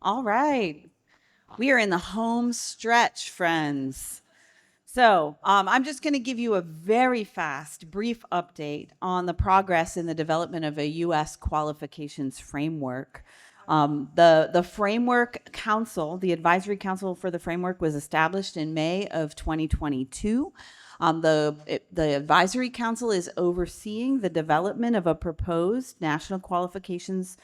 All right. We are in the home stretch, friends. So I'm just going to give you a very fast, brief update on the progress in the development of a U.S. qualifications framework. The framework council, the advisory council for the framework, was established in May of 2022. The advisory council is overseeing the development of a proposed national qualifications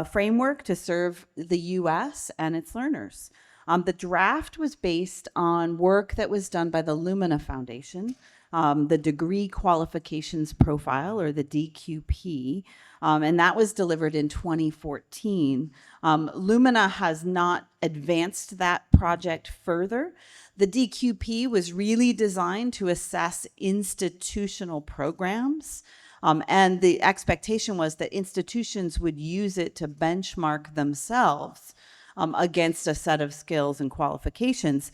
framework to serve the U.S. and its learners. The draft was based on work that was done by the Lumina Foundation, the Degree Qualifications Profile, or the DQP, and that was delivered in 2014. Lumina has not advanced that project further. The DQP was really designed to assess institutional programs. And the expectation was that institutions would use it to benchmark themselves against a set of skills and qualifications.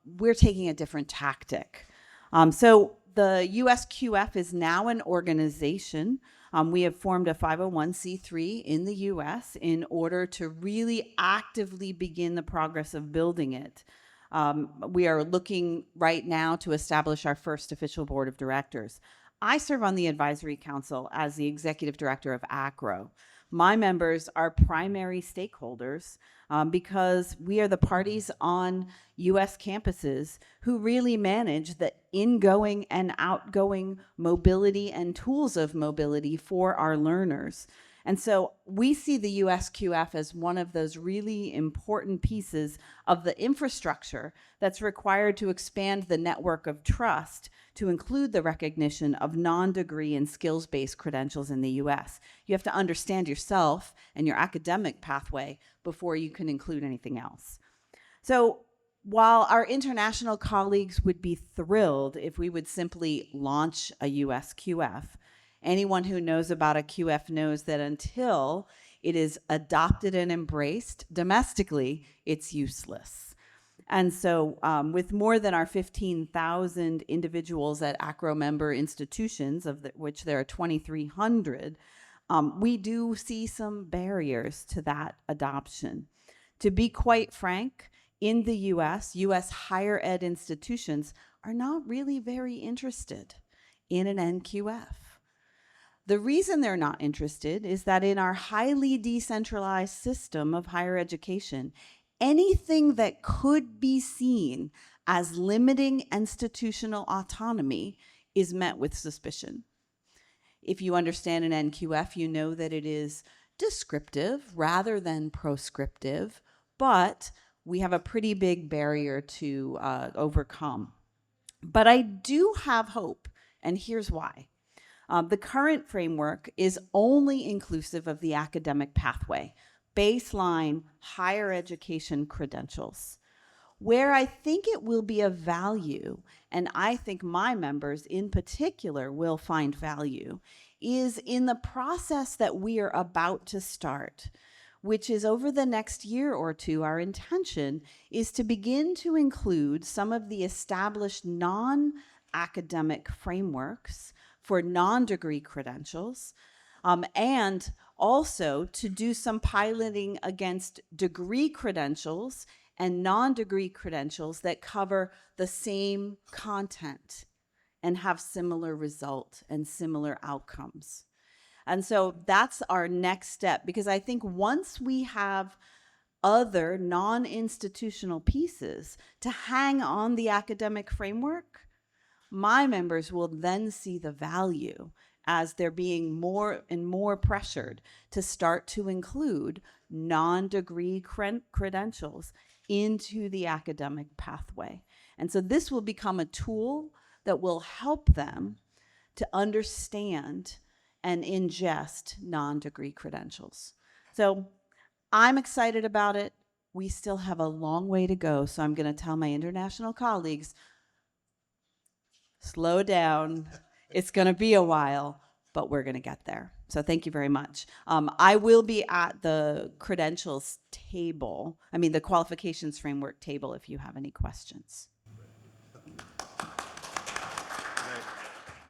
We're taking a different tactic. So the USQF is now an organization. We have formed a 501c3 in the US in order to really actively begin the progress of building it. We are looking right now to establish our first official board of directors. I serve on the advisory council as the executive director of AACRAO. My members are primary stakeholders because we are the parties on US campuses who really manage the ingoing and outgoing mobility and tools of mobility for our learners. And so we see the USQF as one of those really important pieces of the infrastructure that's required to expand the network of trust to include the recognition of non-degree and skills-based credentials in the US. You have to understand yourself and your academic pathway before you can include anything else. So while our international colleagues would be thrilled if we would simply launch a USQF, anyone who knows about a QF knows that until it is adopted and embraced domestically, it's useless. And so with more than our 15,000 individuals at AACRAO member institutions, of which there are 2,300, we do see some barriers to that adoption. To be quite frank, in the US higher ed institutions are not really very interested in an NQF. The reason they're not interested is that in our highly decentralized system of higher education, anything that could be seen as limiting institutional autonomy is met with suspicion. If you understand an NQF, you know that it is descriptive rather than proscriptive, but we have a pretty big barrier to overcome. But I do have hope, and here's why. The current framework is only inclusive of the academic pathway, baseline higher education credentials. Where I think it will be of value, and I think my members in particular will find value, is in the process that we are about to start, which is over the next year or two. Our intention is to begin to include some of the established non-academic frameworks for non-degree credentials, and also to do some piloting against degree credentials and non-degree credentials that cover the same content and have similar result and similar outcomes. And so that's our next step, because I think once we have other non-institutional pieces to hang on the academic framework, my members will then see the value as they're being more and more pressured to start to include non-degree credentials into the academic pathway. And so this will become a tool that will help them to understand and ingest non-degree credentials. So I'm excited about it. We still have a long way to go, so I'm going to tell my international colleagues, slow down. It's going to be a while, but we're going to get there. So thank you very much. I will be at the credentials table, the qualifications framework table, if you have any questions.